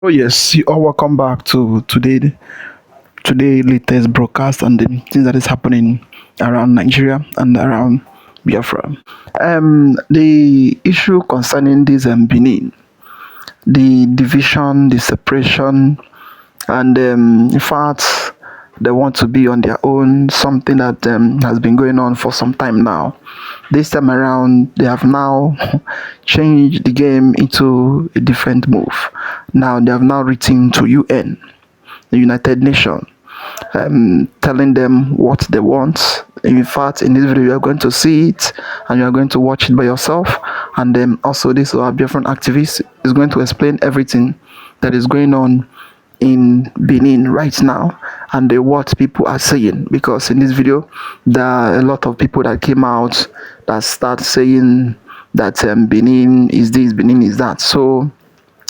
Oh yes, you are welcome back to today latest broadcast on the things that is happening around Nigeria and around Biafra. The issue concerning this Benin, the division, the separation, and in fact, they want to be on their own. Something that has been going on for some time now. This time around, they have now changed the game into a different move. Now they have now written to UN, the United Nations, telling them what they want. In fact, in this video, you are going to see it and you are going to watch it by yourself. And then also, this our different activist is going to explain everything that is going on in Benin right now and what people are saying, because in this video there are a lot of people that came out that start saying that Benin is this, Benin is that. So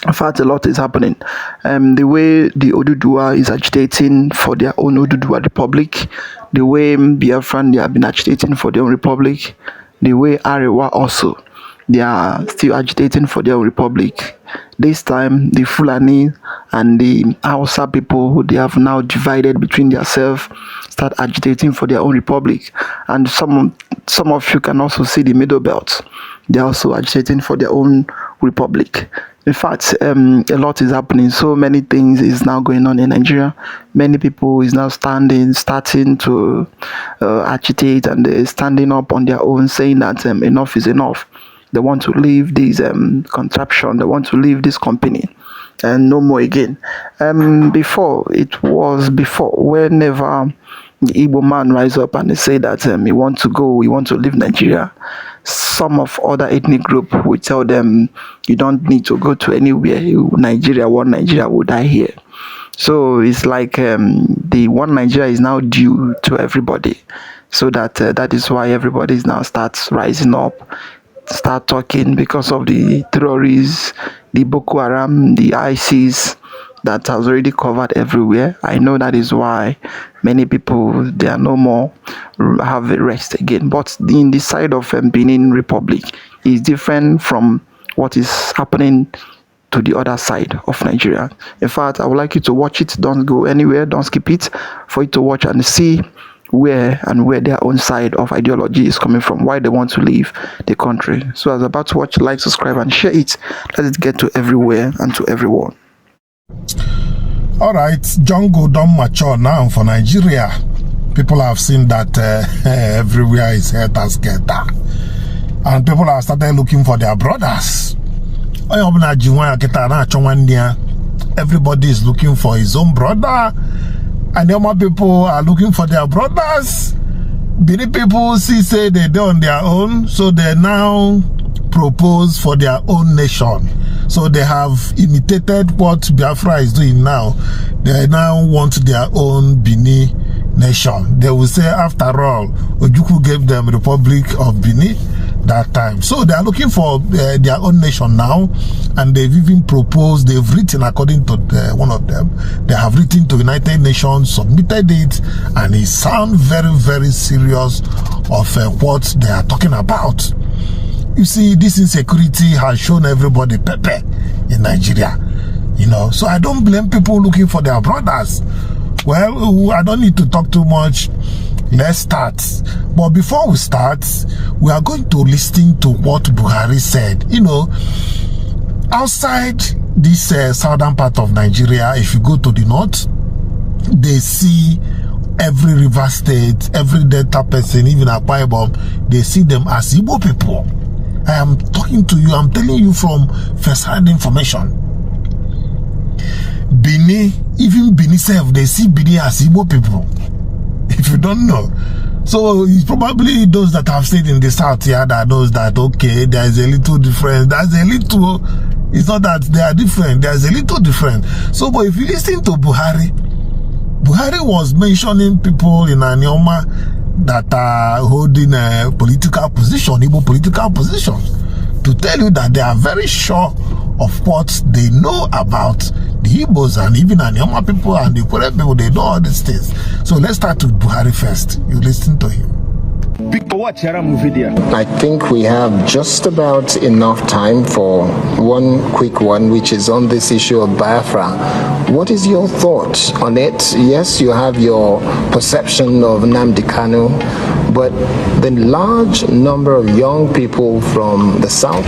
in fact, a lot is happening. The way the Oduduwa is agitating for their own Oduduwa Republic, the way Biafran they have been agitating for their own republic, the way Arewa also they are still agitating for their own republic. This time, the Fulani and the Hausa people they have now divided between themselves, start agitating for their own republic, and some of you can also see the Middle Belt. They are also agitating for their own republic. In fact, a lot is happening. So many things is now going on in Nigeria. Many people is now starting to agitate, and they're standing up on their own, saying that enough is enough. They want to leave this contraption. They want to leave this company, and no more again. Before whenever the Igbo man rise up and they say that he want to go, he want to leave Nigeria, some of other ethnic group will tell them you don't need to go to anywhere. Nigeria, one Nigeria will die here. So it's like the one Nigeria is now due to everybody. So that is why everybody is now starts rising up, start talking because of the terrorists, the Boko Haram, the ISIS that has already covered everywhere. I know that is why many people they are no more have a rest again. But in the side of Benin Republic is different from what is happening to the other side of Nigeria. In fact, I would like you to watch it. Don't go anywhere. Don't skip it for you to watch and see where their own side of ideology is coming from, why they want to leave the country. So as about to watch, like, subscribe, and share it. Let it get to everywhere and to everyone. All right, jungle don't mature now for Nigeria. People have seen that everywhere is helter-skelter, and people have started looking for their brothers. Everybody is looking for his own brother, and the people are looking for their brothers. Many people say they do on their own, so they now propose for their own nation. So they have imitated what Biafra is doing now. They now want their own Benin nation. They will say, after all, Ojukwu gave them Republic of Benin that time. So they are looking for their own nation now, and they've even proposed, they've written, according to one of them, they have written to United Nations, submitted it, and it sounds very, very serious of what they are talking about. You see, this insecurity has shown everybody pepper in Nigeria, so I don't blame people looking for their brothers. Well, I don't need to talk too much. Let's start. But before we start, we are going to listen to what Buhari said. Outside this southern part of Nigeria, if you go to the north, they see every river state, every Delta person, even Akwa Ibom, they see them as Igbo people. I am talking to you, I'm telling you from first-hand information. Benin, even Benin self, they see Benin as Igbo people. If you don't know. So it's probably those that have stayed in the south here that knows that, okay, there is a little difference. There's a little, it's not that they are different, there's a little different. So, but if you listen to Buhari was mentioning people in Anyoma that are holding a political position, Igbo political positions, to tell you that they are very sure of what they know about the Igbos and even Anyama people and the Kure people. They know all these things. So let's start with Buhari first. You listen to him. I think we have just about enough time for one quick one, which is on this issue of Biafra. What is your thoughts on it? Yes, you have your perception of Nnamdi Kanu, but the large number of young people from the south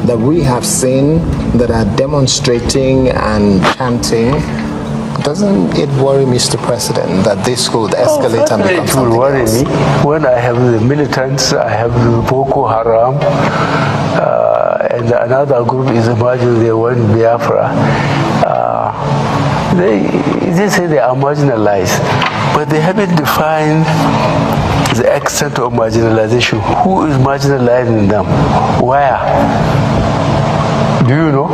that we have seen that are demonstrating and chanting, doesn't it worry Mr. President that this could escalate and become something else? It will worry me when I have the militants, I have the Boko Haram, and another group is emerging, they want Biafra. They say they are marginalized, but they haven't defined the extent of marginalization. Who is marginalizing them? Where? Do you know?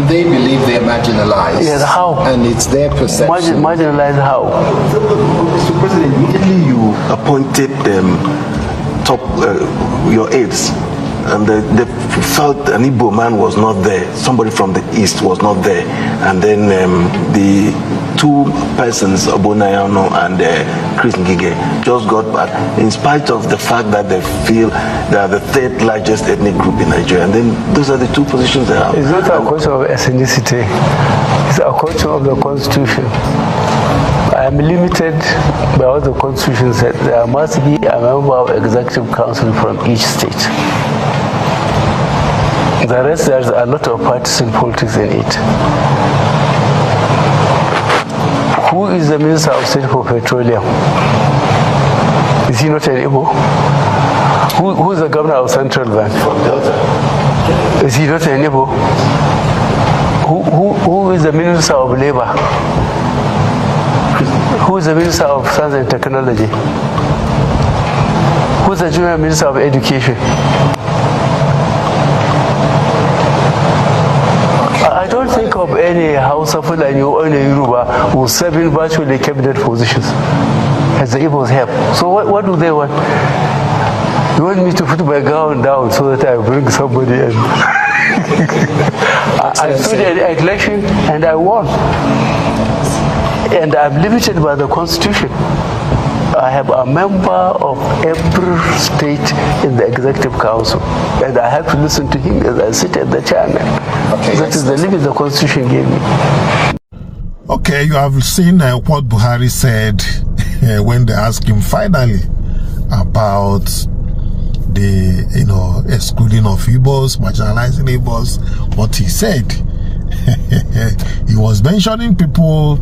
They believe they're marginalized. Yes, how? And it's their perception. Marginalized how? Mr. President, immediately you appointed your aides, and they felt an Igbo man was not there, somebody from the east was not there, and then the two persons, Obonayano and Chris Ngige, just got back, in spite of the fact that they feel they are the third largest ethnic group in Nigeria. And then those are the two positions they have. It's not a question of ethnicity, it's a question of the Constitution. I am limited by what the Constitution said. There must be a member of Executive Council from each state. The rest, there's a lot of partisan politics in it. Who is the Minister of State for Petroleum? Is he not an Igbo? Who is the Governor of Central Bank? Is he not an Igbo? Who is the Minister of Labor? Who is the Minister of Science and Technology? Who is the Junior Minister of Education? I don't think of any Hausa Fulani or any Yoruba who serve in virtually cabinet positions as the Igbos have. So what do they want? You want me to put my gown down so that I bring somebody in? I stood an election and I won. And I'm limited by the Constitution. I have a member of every state in the Executive Council, and I have to listen to him as I sit at the chairman. Okay, that is the limit the Constitution gave me. Okay, you have seen what Buhari said when they asked him finally about the excluding of Igbos, marginalizing Igbos. What he said, he was mentioning people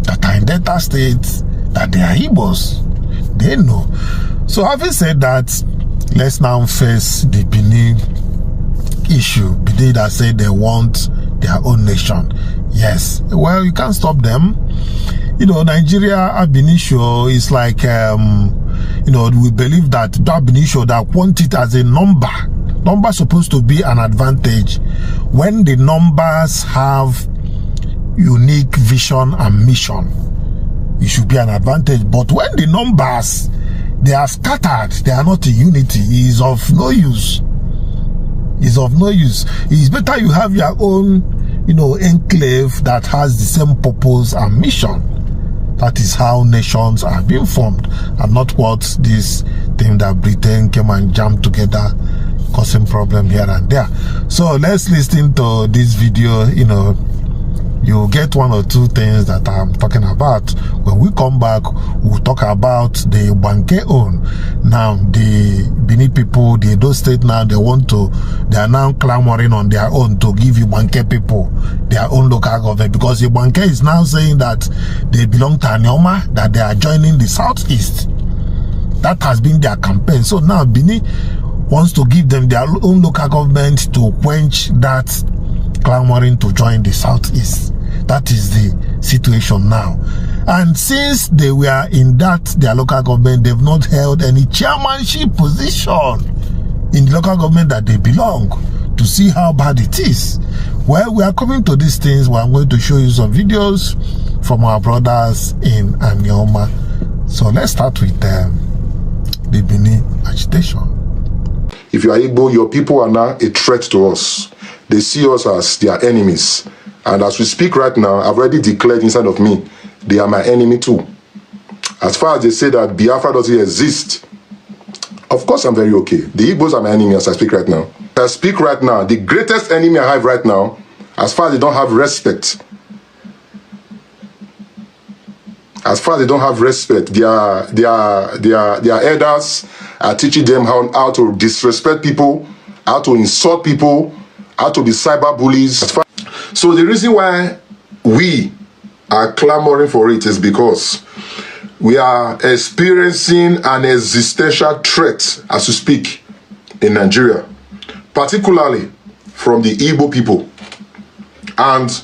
that are in Delta states that they are Igbos. They know. So having said that, let's now face the Benin issue. Benin that said they want their own nation. Yes, well, you can't stop them. Nigeria ab initio is like we believe that ab initio that want it as a number supposed to be an advantage when the numbers have unique vision and mission. It should be an advantage, but when the numbers, they are scattered, they are not in unity, it is of no use. It's of no use. It's better you have your own enclave that has the same purpose and mission. That is how nations are being formed, and not what this thing that Britain came and jammed together, causing problem here and there. So let's listen to this video. You'll get one or two things that I'm talking about. When we come back, we'll talk about the Banke own. Now, the Benin people, the Edo state now, they are now clamoring on their own to give you Banke people their own local government, because the Banke is now saying that they belong to Anyoma, that they are joining the Southeast. That has been their campaign. So now Benin wants to give them their own local government to quench that clamoring to join the Southeast. That is the situation now. And since they were in their local government, they've not held any chairmanship position in the local government that they belong, to see how bad it is. Well, we are coming to these things where I'm going to show you some videos from our brothers in Anyoma. So let's start with the Benin agitation. If you are Igbo, your people are now a threat to us. They see us as their enemies. And as we speak right now, I've already declared inside of me, they are my enemy too. As far as they say that Biafra doesn't exist, of course I'm very okay. The Igbos are my enemy as I speak right now. As I speak right now, the greatest enemy I have right now, as far as they don't have respect, their elders are teaching them how to disrespect people, how to insult people, how to be cyber bullies. So the reason why we are clamoring for it is because we are experiencing an existential threat as we speak in Nigeria, particularly from the Igbo people, and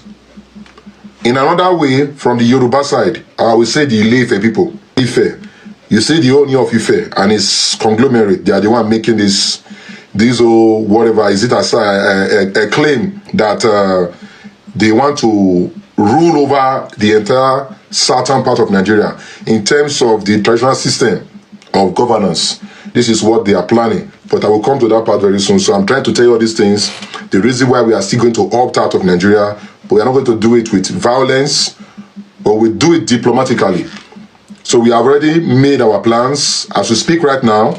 in another way from the Yoruba side, I will say the Ile-Ife people. Ife, you see the owner of Ife and his conglomerate, they are the one making this whatever, is it a claim that they want to rule over the entire southern part of Nigeria in terms of the traditional system of governance. This is what they are planning, but I will come to that part very soon. So I'm trying to tell you all these things, the reason why we are still going to opt out of Nigeria, but we are not going to do it with violence, but we do it diplomatically. So we have already made our plans. As we speak right now,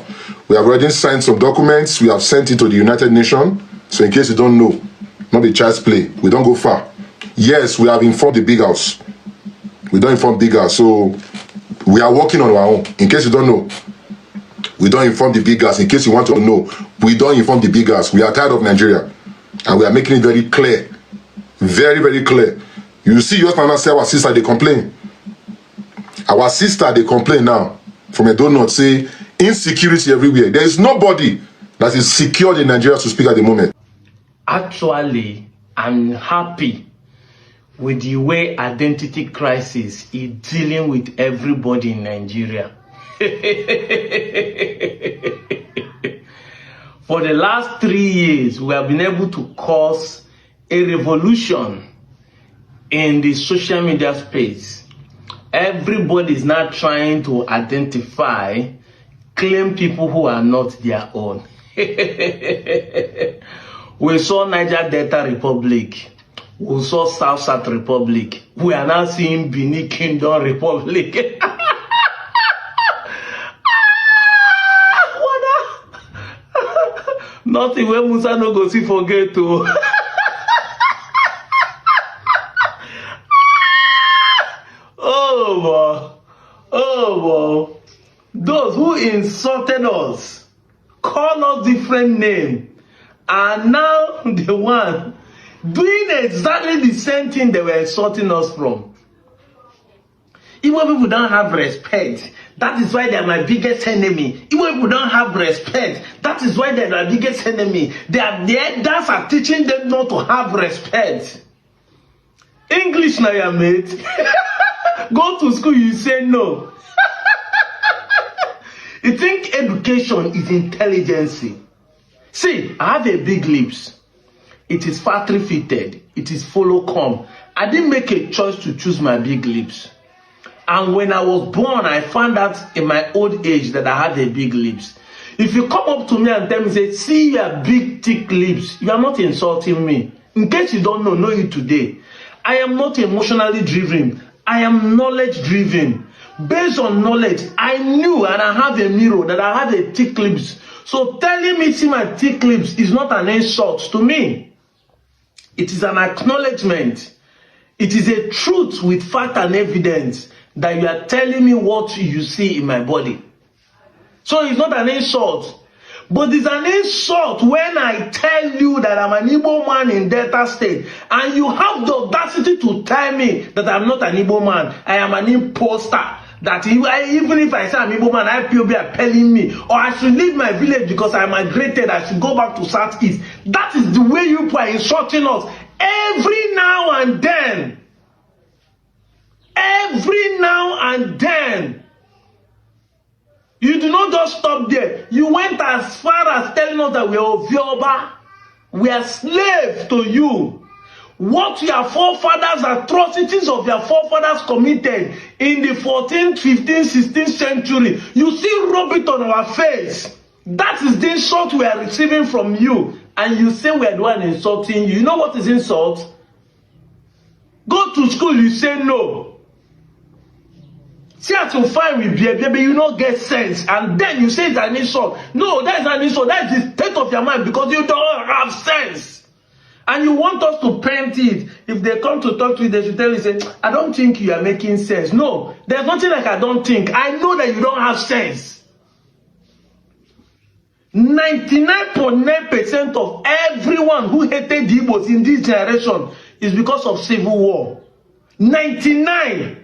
we have already signed some documents. We have sent it to the United Nations. So in case you don't know, not be child's play. We don't go far. Yes, we have informed the big house. We don't inform big house. So we are working on our own. In case you don't know, we don't inform the big house. In case you want to know, we don't inform the big house. We are tired of Nigeria. And we are making it very clear. Very, very clear. You see, your man say our sister, they complain. Our sister, they complain now. From a donut, say, insecurity everywhere. There is nobody that is secured in Nigeria to speak at the moment. Actually, I'm happy with the way identity crisis is dealing with everybody in Nigeria. For the last 3 years, we have been able to cause a revolution in the social media space. Everybody is now trying to identify, claim people who are not their own. We saw Niger Delta Republic. We saw South Republic. We are now seeing Benin Kingdom Republic. Nothing where Musa no go see forget to. Oh boy. Those who insulted us, call us different names, are now the one doing exactly the same thing they were insulting us from. Even people don't have respect. That is why they are my biggest enemy. Even people don't have respect. That is why they are my biggest enemy. They are there. That's are teaching them not to have respect. English now, your mate. Go to school, you say no. You think education is intelligence? See, I have a big lips. It is factory fitted. It is follow come. I didn't make a choice to choose my big lips. And when I was born, I found out in my old age that I had a big lips. If you come up to me and tell me, say, see your big thick lips, you are not insulting me. In case you don't know it today. I am not emotionally driven. I am knowledge driven. Based on knowledge, I knew and I have a mirror that I had a thick lips. So telling me see my thick lips is not an insult to me. It is an acknowledgement. It is a truth with fact and evidence that you are telling me what you see in my body. So it's not an insult. But it's an insult when I tell you that I'm an Igbo man in Delta State and you have the audacity to tell me that I'm not an Igbo man. I am an imposter. That even if I say I'm Igbo man, IPOB are telling me, or I should leave my village because I migrated, I should go back to Southeast. That is the way you are insulting us every now and then. Every now and then. You do not just stop there. You went as far as telling us that we are Ovioba. We are slaves to you. What your forefathers, atrocities of your forefathers committed in the 14th, 15th, 16th century, you still rub it on our face. That is the insult we are receiving from you. And you say we are the one insulting you. You know what is insult? Go to school, you say no. See as you find with baby, you not get sense, and then you say it's an insult. No, that's an insult. That's the state of your mind because you don't have sense. And you want us to paint it. If they come to talk to you, they should tell you, say, I don't think you are making sense. No, there's nothing like I don't think. I know that you don't have sense. 99.9% of everyone who hated the Igbos in this generation is because of civil war. 99.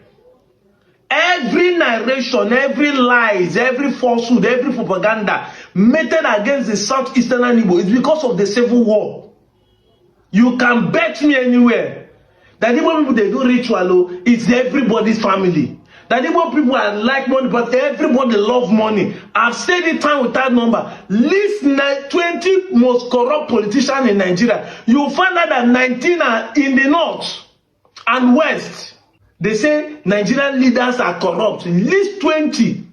Every narration, every lies, every falsehood, every propaganda meted against the southeastern Igbo is because of the civil war. You can bet me anywhere that Igbo people, they do ritual, it's everybody's family. That Igbo people are like money, but everybody love money. I've said it time without number. List 20 most corrupt politicians in Nigeria. You'll find out that 19 are in the north and west. They say Nigerian leaders are corrupt. List 20.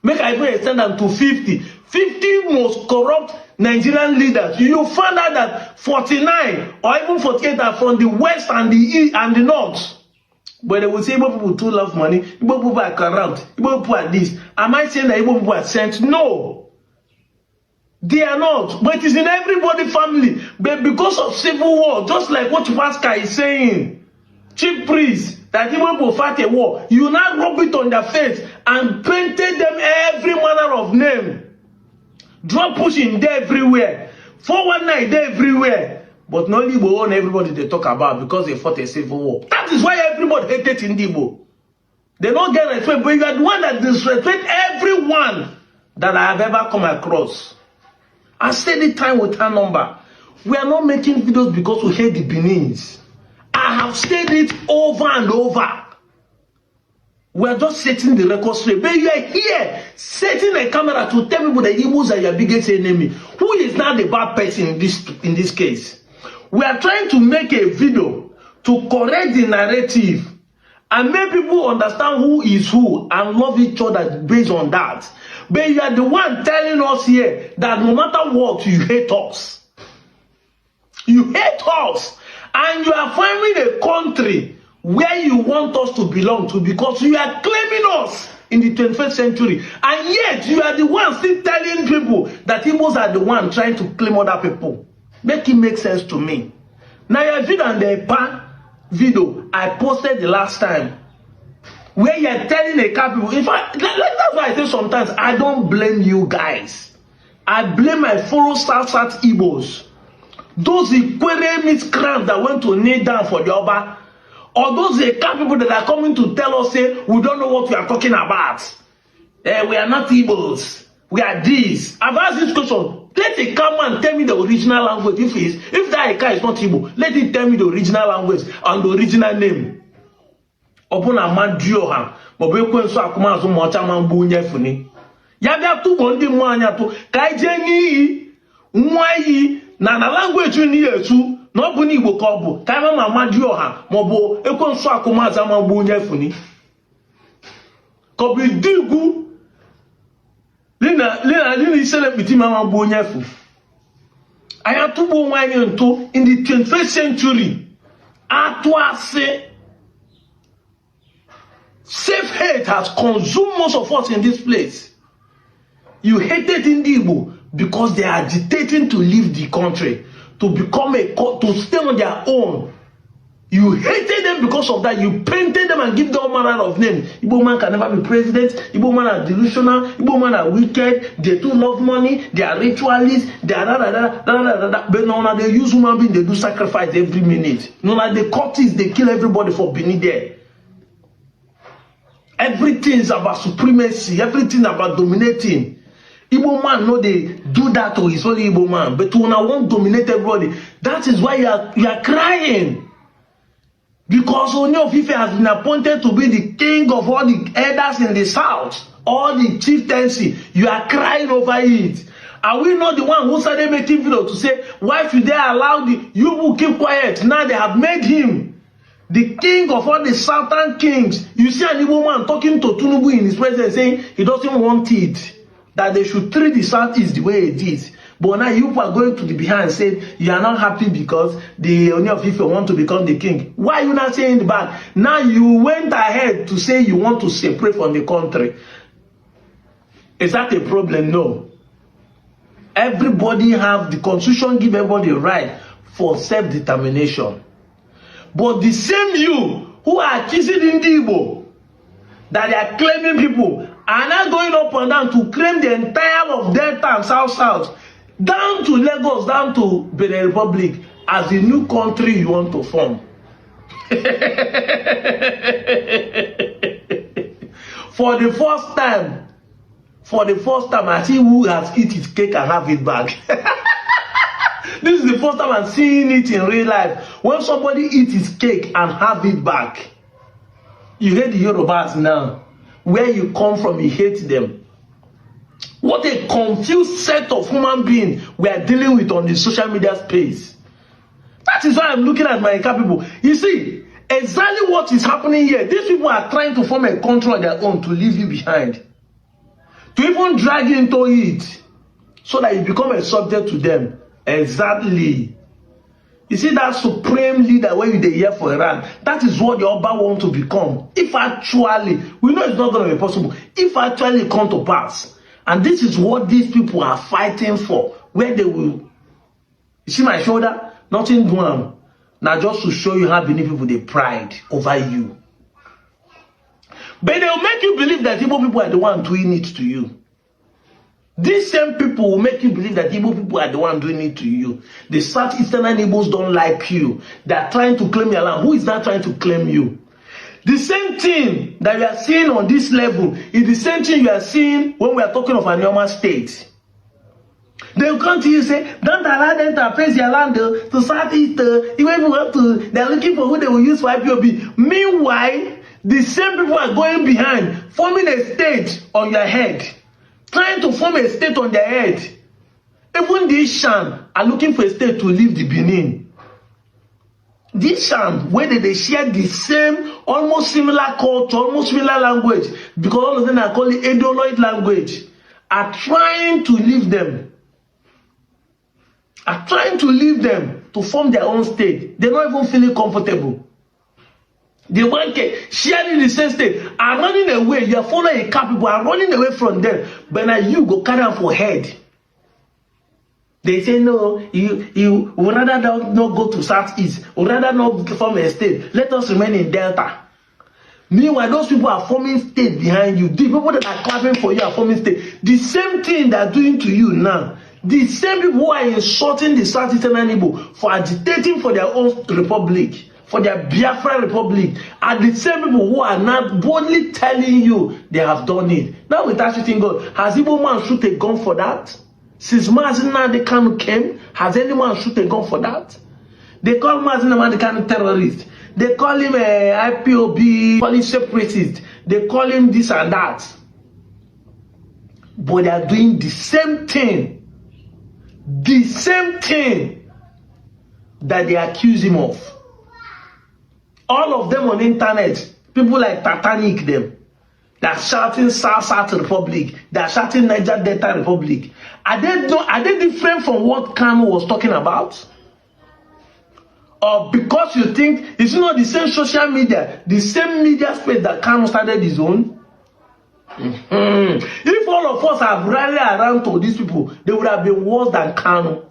Make I even extend them to 50. 50 most corrupt Nigerian leaders. You find out that 49 or even 48 are from the west and the east and the north. But they will say Igbo people too love money. Igbo people are corrupt. Igbo people are this. Am I saying that Igbo people are sent? No. They are not. But it is in everybody's family. But because of civil war, just like what Pascal is saying, chief priests, that Igbo people fight a war, you now rub it on their face and painted them every manner of name. Drug pushing there everywhere. 419 there everywhere. But not Igbo on everybody they talk about because they fought a civil war. That is why everybody hated Igbo. They don't get respect, but you are the one that disrespect everyone that I have ever come across. I said it time with a number. We are not making videos because we hate the Benins. I have said it over and over. We are just setting the record straight. But you are here setting a camera to tell people that Igbos are your biggest enemy. Who is not the bad person in this case? We are trying to make a video to correct the narrative and make people understand who is who and love each other based on that. But you are the one telling us here that no matter what, you hate us. You hate us. And you are finding a country where you want us to belong to because you are claiming us in the 21st century. And yet, you are the one still telling people that Igbos are the one trying to claim other people. Make it make sense to me. Now, your video and the video I posted the last time, where you are telling a couple, in fact, that's why I say sometimes I don't blame you guys. I blame my fellow South Igbos. Those Ikwere miscreants that went to kneel down for the Oba, or those people that are coming to tell us, say, we don't know what we are talking about. We are not Igbos. We are this. I've asked this question. Let it come and tell me the original language. If that Eka is not Igbo, let it tell me the original language and the original name. Upon a man Dioha, Mobeko so Akumazo Mochaman Bunyefuni. Yabia tu bondi mwanya tu, Kaijeni, Mwayi, na language you need to, no buni Igbo kobu, Kaima Mama Dioha, Mobo, Ekon so Akumazo Bunyefuni. Kobi Digu. Lina isele biti mama bonyefu. I have to go into in the 21st century. Atwase self-hate has consumed most of us in this place. You hated Igbo because they are agitating to leave the country, to become to stay on their own. You hated them because of that. You painted them and give them all manner of names. Igbo man can never be president. Igbo man are delusional. Igbo man are wicked. They too love money. They are ritualists. They are But now they use human being. They do sacrifice every minute. No, like the cultists, they kill everybody for being there. Everything is about supremacy. Everything about dominating. Igbo man, no, they do that to his only Igbo man. But when I want to dominate everybody, that is why you are crying. Because Ooni of Ife has been appointed to be the king of all the elders in the south, all the chieftaincy. You are crying over it. Are we not the one who started making videos to say, why should they allow you will keep quiet? Now they have made him the king of all the southern kings. You see an Igbo man talking to Tinubu in his presence saying he doesn't want it, that they should treat the southeast the way it is. But now you are going to the behind and saying you are not happy because the Ooni of Ife want to become the king. Why are you not saying the back? Now you went ahead to say you want to separate from the country. Is that a problem? No. Everybody have the constitution give everybody a right for self-determination. But the same you who are accusing Igbo that they are claiming people are now going up and down to claim the entire of Delta and South, down to Lagos, down to Benin Republic as the new country you want to form. For the first time, I see who has eaten his cake and have it back. This is the first time I'm seeing it in real life. When somebody eats his cake and have it back. You hate the Yorubas now. Where you come from, you hate them. What a confused set of human beings we are dealing with on the social media space. That is why I'm looking at my people. You see, exactly what is happening here. These people are trying to form a country on their own to leave you behind. To even drag you into it. So that you become a subject to them. Exactly. You see that supreme leader when you're here for Iran, that is what the Oba want to become. If actually, we know it's not going to be possible. If actually come to pass. And this is what these people are fighting for. Where they will. You see my shoulder? Nothing doing. Now just to show you how many people they pride over you. But they'll make you believe that Igbo people are the one doing it to you. These same people will make you believe that Igbo people are the one doing it to you. The Southeastern Igbos don't like you. They are trying to claim your land. Who is not trying to claim you? The same thing that we are seeing on this level is the same thing you are seeing when we are talking of an Anambra state. They will come to you and say, don't allow them to appraise your land to Southeast. Even if we want to, they are looking for who they will use for IPOB. Meanwhile, the same people are going behind, forming a state on your head. Trying to form a state on their head. Even these Sham are looking for a state to leave the Benin. These Sham, where they share the same, almost similar culture, almost similar language, because all of them are called the Edoloid language, are trying to leave them. Are trying to leave them to form their own state. They're not even feeling comfortable. The one sharing the same state are running away. You are following a car, people are running away from them. But now you go carry them for head. They say no, you would rather not go to Southeast, would rather not form a state. Let us remain in Delta. Meanwhile, those people are forming state behind you. The people that are clapping for you are forming state. The same thing they are doing to you now. The same people who are insulting the Southeastern Igbo for agitating for their own republic, for their Biafra Republic, are the same people who are not boldly telling you they have done it. Now with that shooting gun, has Igbo man shoot a gun for that? Since Mazin Nnamdi Kanu came, has anyone shoot a gun for that? They call Mazin Nnamdi Kanu terrorist. They call him a IPOB, call him separatist. They call him this and that. But they are doing the same thing. The same thing that they accuse him of. All of them on the internet, people like Titanic them, they are shouting South Republic, they are shouting Niger Delta Republic. Are they different from what Kanu was talking about? Or because you think it's not the same social media, the same media space that Kanu started his own? If all of us have rallied around to these people, they would have been worse than Kanu.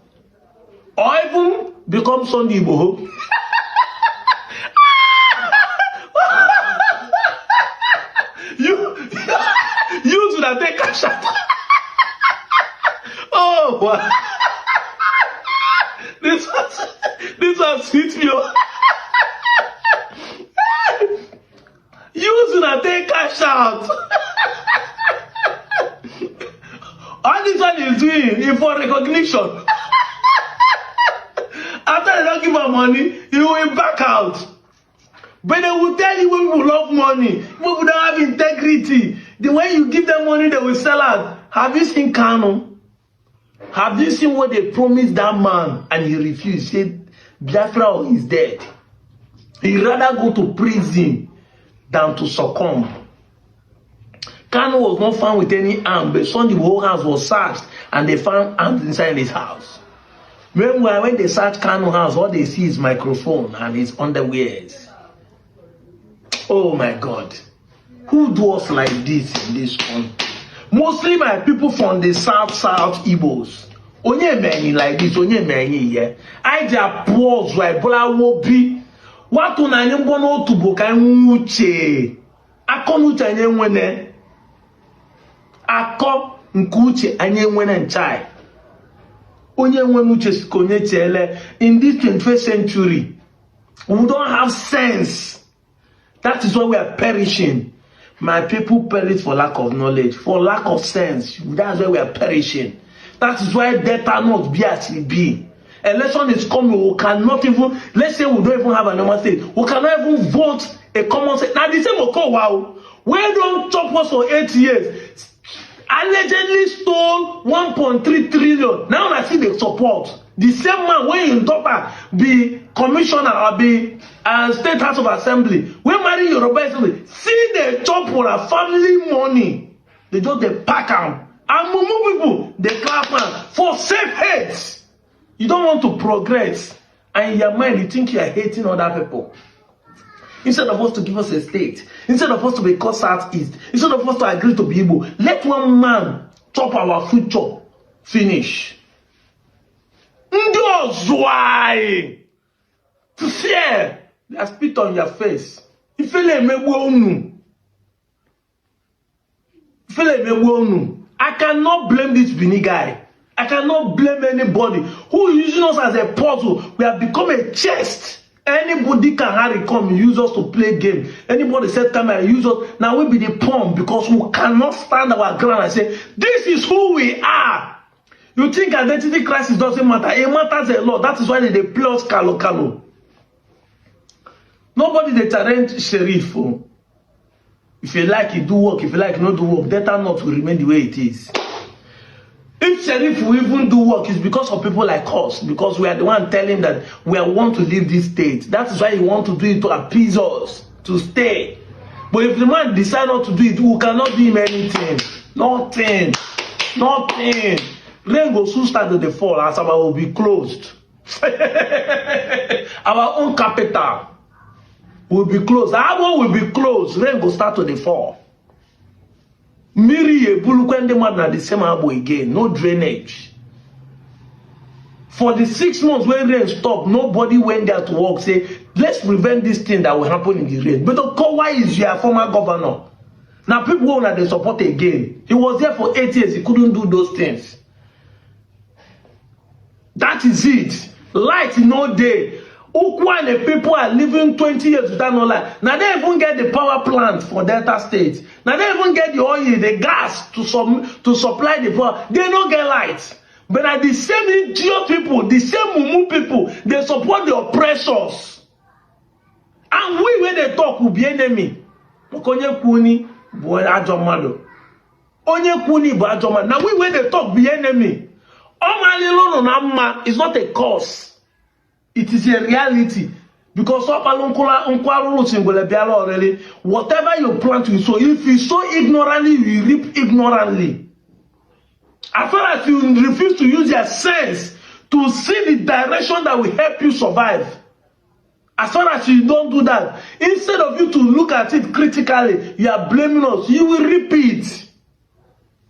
Or even become Sunday Igboho. You should have taken a shot. Oh, wow. This was sweet me. You should have taken a shot. All this one is doing is for recognition. After they don't give her money, you will back out. But they will tell you when people love money, people don't have integrity. The way you give them money, they will sell out. Have you seen Kanu? Have you seen what they promised that man and he refused? He said, Biafra is dead. He'd rather go to prison than to succumb. Kanu Kanu was not found with any arm, but Sunday whole house was searched and they found arms inside his house. Meanwhile, when they search Kanu house, all they see is microphone and his underwears. Oh my God. Who do us like this in this country? Mostly my people from the south Igbos. Onye many like this, onye many here. I just pause right, but I will be. What on I am going to book and uche. I come uche and you wene. I come nkuche and you wene chai. Onye wene uche konye chele. In this 21st century, we don't have sense. That is why we are perishing. My people perish for lack of knowledge, for lack of sense. That's why we are perishing. That is why death cannot be as it be. Election is coming. We cannot even, let's say we don't even have a normal state. We cannot even vote a common state. Now the same will call wow. We don't chop us for 8 years. Allegedly stole 1.3 trillion. Now I see the support. The same man when you talk about be commissioner or be State House of Assembly, when marry Yoruba Assembly, see the chop for a family money. They just they pack them. And mumu people, they clap them for safe heads. You don't want to progress. And in your mind, you think you are hating other people. Instead of us to give us a state, instead of us to be called Southeast, instead of us to agree to be able, let one man chop our future. Finish. Why? To fear, they spit on your face. You feel like I cannot blame this Benin guy. I cannot blame anybody who is using us as a puzzle. We have become a chest. Anybody can hardly come and use us to play game. Anybody said come and use us. Now we be the pawn because we cannot stand our ground and say, this is who we are. You think identity crisis doesn't matter? It matters a lot. That is why they play us kalo. Nobody they challenge Sheriff. If you like, you do work. If you like, not do work. Data not will remain the way it is. If Sheriff will even do work, it's because of people like us. Because we are the one telling that we want to leave this state. That is why he want to do it to appease us, to stay. But if the man decide not to do it, we cannot do him anything. Nothing. Rain will soon start to fall as our will be closed. Our own capital will be closed. Our one will be closed. Rain will start to fall. Miri ebulu kwende madna the same abo again. No drainage. For the 6 months when rain stopped, nobody went there to work. Say, let's prevent this thing that will happen in the rain. But why is your former governor? Now people want that they support again. He was there for 8 years. He couldn't do those things. That is it. Light no day. Ukwane people are living 20 years without no light. Now they even get the power plant for Delta State. Now they even get the oil, the gas to supply the power. They don't get light. But at the same idiot people, the same mumu people, they support the oppressors. And we when they talk will be enemy. Okonye kuni boy ajomado. Onye kuni boy ajomado. Now we when they talk be enemy. It's not a cause. It is a reality. Because whatever you plant, you sow. If you sow ignorantly, you reap ignorantly. As far as you refuse to use your sense to see the direction that will help you survive, as far as you don't do that, instead of you to look at it critically, you are blaming us. You will repeat.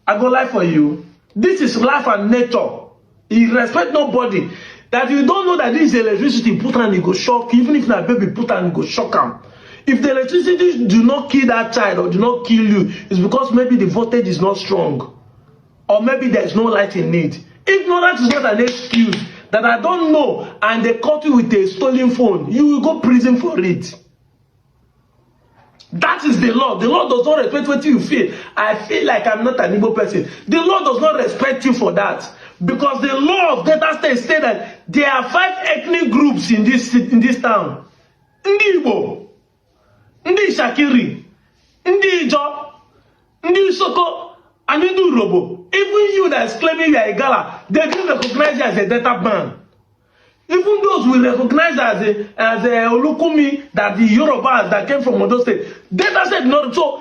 I go lie for you. This is life and nature. You respect nobody. That you don't know that this electricity put on, it go shock. Even if that baby put on, it go shock him. If the electricity do not kill that child or do not kill you, it's because maybe the voltage is not strong. Or maybe there's no light in it. Ignorance is not an excuse. That I don't know and they caught you with a stolen phone. You will go prison for it. That is the law. The law does not respect what you feel. I feel like I'm not an Igbo person. The law does not respect you for that. Because the law of Delta State says that there are 5 ethnic groups in this town. Ndi Igbo, Ndi Shakiri, Ndi Ijo, Ndi Isoko, and Ndi Urobo. Even you that is claiming you are a Gala, they don't recognize you as a Delta man. Even those will recognize as a Olukumi, that the Yorubas that came from Ondo State. Delta State not. So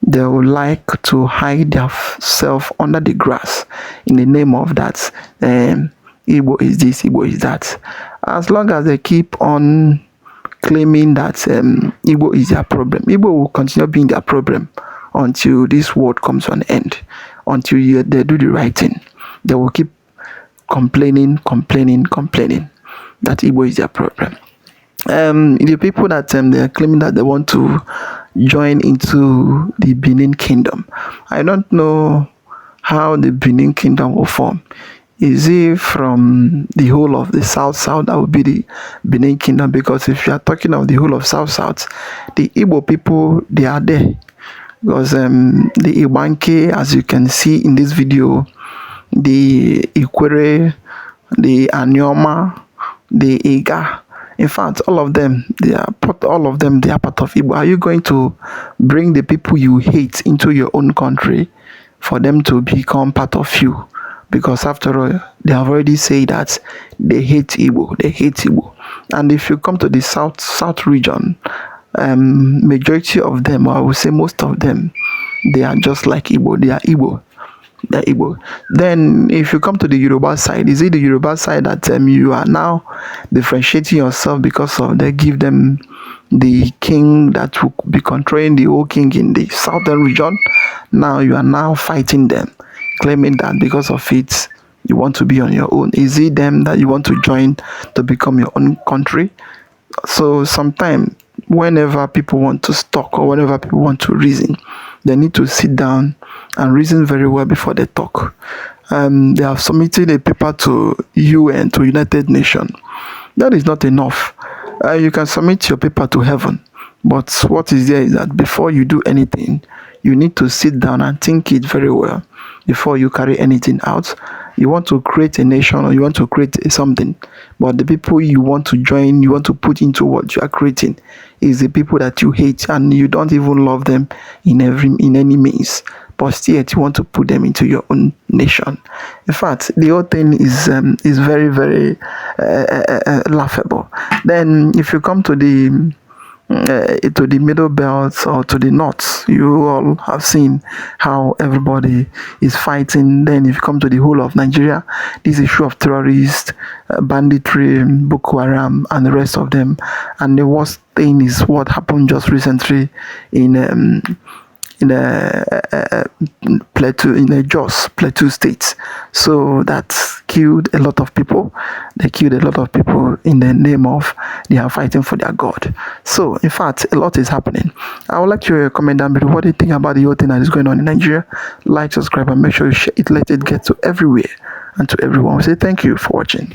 they would like to hide themselves under the grass in the name of that Igbo is this, Igbo is that. As long as they keep on claiming that Igbo is their problem, Igbo will continue being their problem until this world comes to an end. Until they do the right thing, they will keep complaining that Igbo is their problem. The people that they are claiming that they want to join into the Benin Kingdom, I don't know how the Benin Kingdom will form. Is it from the whole of the South that will be the Benin Kingdom? Because if you are talking of the whole of South, the Igbo people, they are there. Because the Ibanke, as you can see in this video, the Ikwere, the Anyoma, the Iga, in fact, all of them, they are part of Igbo. Are you going to bring the people you hate into your own country for them to become part of you? Because after all, they have already said that they hate Igbo. And if you come to the south region, majority of them, or I would say most of them, they are just like Igbo. They are Igbo. Then if you come to the Yoruba side, is it the Yoruba side that you are now differentiating yourself because of they give them the king that will be controlling the whole king in the southern region? Now you are now fighting them, claiming that because of it you want to be on your own. Is it them that you want to join to become your own country? So sometimes whenever people want to talk or whenever people want to reason, they need to sit down and reason very well before they talk. They have submitted a paper to UN, to United Nations. That is not enough. You can submit your paper to heaven, but what is there is that before you do anything, you need to sit down and think it very well before you carry anything out. You want to create a nation or you want to create something, but the people you want to join, you want to put into what you are creating is the people that you hate and you don't even love them in any means, but still you want to put them into your own nation. In fact, the whole thing is very, very laughable. Then if you come to the middle belt or to the north, you all have seen how everybody is fighting. Then if you come to the whole of Nigeria, this issue of terrorists, banditry, Boko Haram and the rest of them. And the worst thing is what happened just recently in Jos Plateau State. So that killed a lot of people. They killed a lot of people in the name of they are fighting for their God. So in fact, a lot is happening. I would like you to comment down below what do you think about the whole thing that is going on in Nigeria. Like, subscribe, and make sure you share it. Let it get to everywhere and to everyone. We say thank you for watching.